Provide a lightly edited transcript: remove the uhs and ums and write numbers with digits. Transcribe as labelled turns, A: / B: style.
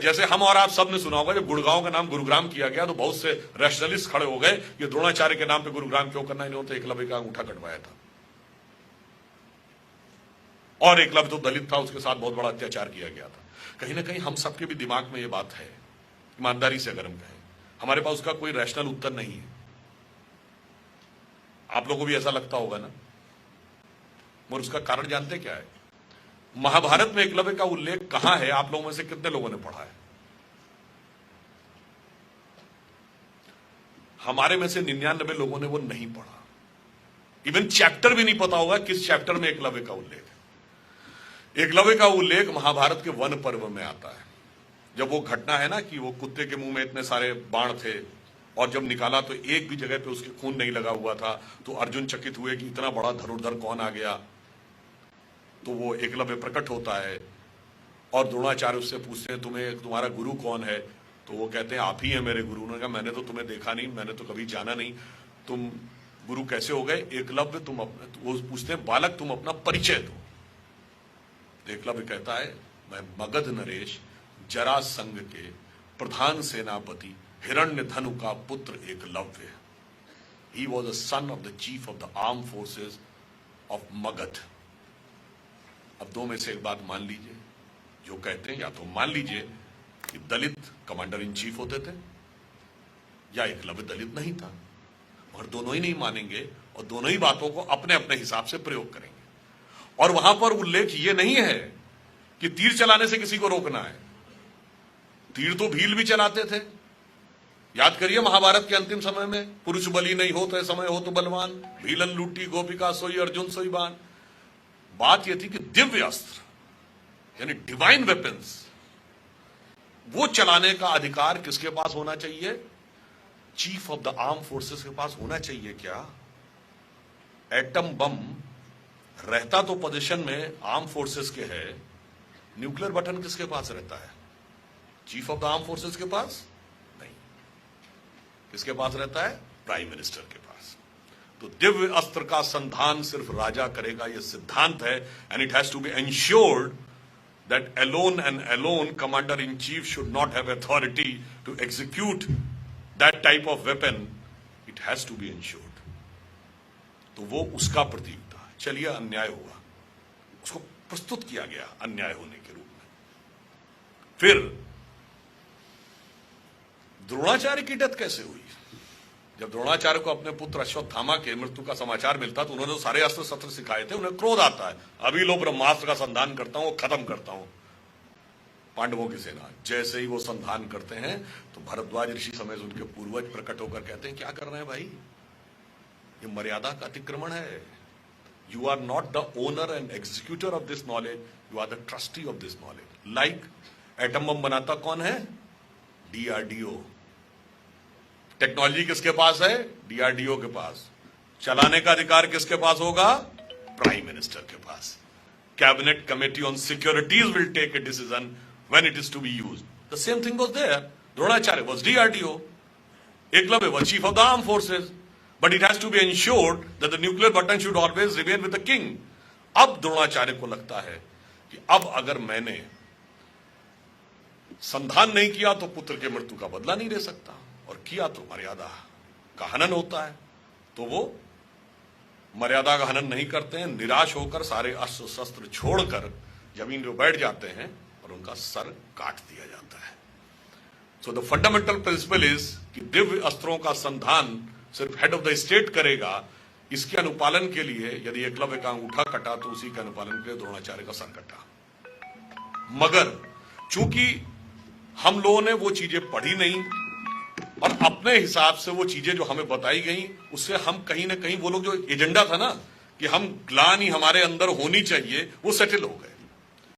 A: जैसे हम और आप सब ने सुना होगा जब गुड़गांव का नाम गुरुग्राम किया गया तो बहुत से रैशनलिस्ट खड़े हो गए, ये द्रोणाचार्य के नाम पे गुरुग्राम क्यों करना, इन्होंने तो एकलव्य का अंगूठा कटवाया था और एकलव्य तो दलित था, उसके साथ बहुत बड़ा अत्याचार किया गया था। कहीं ना कहीं हम सबके भी दिमाग में ये बात है, ईमानदारी से अगर हम कहें, हमारे पास उसका कोई रैशनल उत्तर नहीं है। आप लोगों को भी ऐसा लगता होगा ना, और उसका कारण जानते क्या है? महाभारत में एकलव्य का उल्लेख कहां है? आप लोगों में से कितने लोगों ने पढ़ा है? हमारे में से 99 लोगों ने वो नहीं पढ़ा, इवन चैप्टर भी नहीं पता होगा किस चैप्टर में एकलव्य का उल्लेख है। एकलव्य का उल्लेख महाभारत के वन पर्व में आता है, जब वो घटना है ना कि वो कुत्ते के मुंह में इतने सारे बाण थे और जब निकाला तो एक भी जगह पे उसके खून नहीं लगा हुआ था, तो अर्जुन चकित हुए कि इतना बड़ा धनुर्धर कौन आ गया। तो वो एकलव्य प्रकट होता है और द्रोणाचार्य उससे पूछते हैं तुम्हारा गुरु कौन है? तो वो कहते हैं आप ही हैं मेरे गुरु। उन्होंने कहा मैंने तो तुम्हें देखा नहीं, मैंने तो कभी जाना नहीं, तुम गुरु कैसे हो गए? एकलव्य तुम अपना, वो पूछते हैं बालक तुम अपना परिचय दो। तो एकलव्य कहता है मैं मगध नरेश जरासंध के प्रधान सेनापति हिरण्यधनु का पुत्र Eklavya. He was a son of the chief of the arm forces of Magadh. अब दो में से एक बात मान लीजिए, जो कहते हैं या तो मान लीजिए कि दलित कमांडर इन चीफ होते थे या एकलव्य दलित नहीं था, और दोनों ही नहीं मानेंगे और दोनों ही बातों को अपने अपने हिसाब से प्रयोग करेंगे। और वहां पर उल्लेख ये नहीं है कि तीर चलाने से किसी को रोकना है। तीर तो भील भी चलाते थे, याद करिए महाभारत के अंतिम समय में, पुरुष बलि नहीं हो तो समय हो तो बलवान, भीलन लूटी गोपिका सोई अर्जुन सोई बाण। बात यह थी कि दिव्य अस्त्र यानी डिवाइन वेपन्स, वो चलाने का अधिकार किसके पास होना चाहिए? Chief of the arm forces के पास होना चाहिए। क्या एटम बम रहता तो पोजीशन में आर्म फोर्सेस के है, न्यूक्लियर बटन किसके पास रहता है? Chief of the arm forces के पास नहीं, किसके पास रहता है? प्राइम मिनिस्टर के पास। तो दिव्य अस्त्र का संधान सिर्फ राजा करेगा, यह सिद्धांत है। And it has to be ensured that alone and alone commander in chief should not have authority to execute that type of weapon. It has to be ensured. तो वो उसका प्रतीक था। चलिए अन्याय हुआ, उसको प्रस्तुत किया गया अन्याय होने के रूप में। फिर द्रोणाचार्य की डेथ कैसे हुई? जब द्रोणाचार्य को अपने पुत्र अश्वत्थामा के मृत्यु का समाचार मिलता तो उन्होंने तो सारे अस्त्र शस्त्र सिखाए थे, उन्हें क्रोध आता है, अभी लो ब्रह्मास्त्र का संधान करता हूं, खत्म करता हूं पांडवों की सेना। जैसे ही वो संधान करते हैं तो भरद्वाज ऋषि समेत उनके पूर्वज प्रकट होकर कहते हैं क्या कर रहे हैं भाई, ये मर्यादा का अतिक्रमण है। You are not the owner and executor of this knowledge, you are the trustee of this knowledge. Like atom bomb बनाता कौन है? डीआरडीओ। टेक्नोलॉजी किसके पास है? डीआरडीओ के पास। चलाने का अधिकार किसके पास होगा? प्राइम मिनिस्टर के पास। Cabinet committee on securities will take a decision when it is to be used. The same thing was there. Dronacharya was DRDO, Eklavya was chief of the arm forces, but it has to be ensured that the nuclear button should always remain with the king. अब द्रोणाचार्य को लगता है कि अब अगर मैंने संधान नहीं किया तो पुत्र के मृत्यु का बदला नहीं ले सकता, और किया तो मर्यादा का हनन होता है। तो वो मर्यादा का हनन नहीं करते हैं, निराश होकर सारे अस्त्र शस्त्र छोड़कर जमीन पर बैठ जाते हैं और उनका सर काट दिया जाता है। So the fundamental principle is कि दिव्य अस्त्रों का संधान सिर्फ हेड ऑफ द स्टेट करेगा। इसके अनुपालन के लिए यदि एकलव्य का अंगूठा कटा तो उसी के अनुपालन के लिए द्रोणाचार्य का सर कटा। मगर चूंकि हम लोगों ने वो चीजें पढ़ी नहीं और अपने हिसाब से वो चीजें जो हमें बताई गई उससे हम कहीं ना कहीं, वो लोग जो एजेंडा था ना कि हम ग्लानि हमारे अंदर होनी चाहिए, वो सेटल हो गए।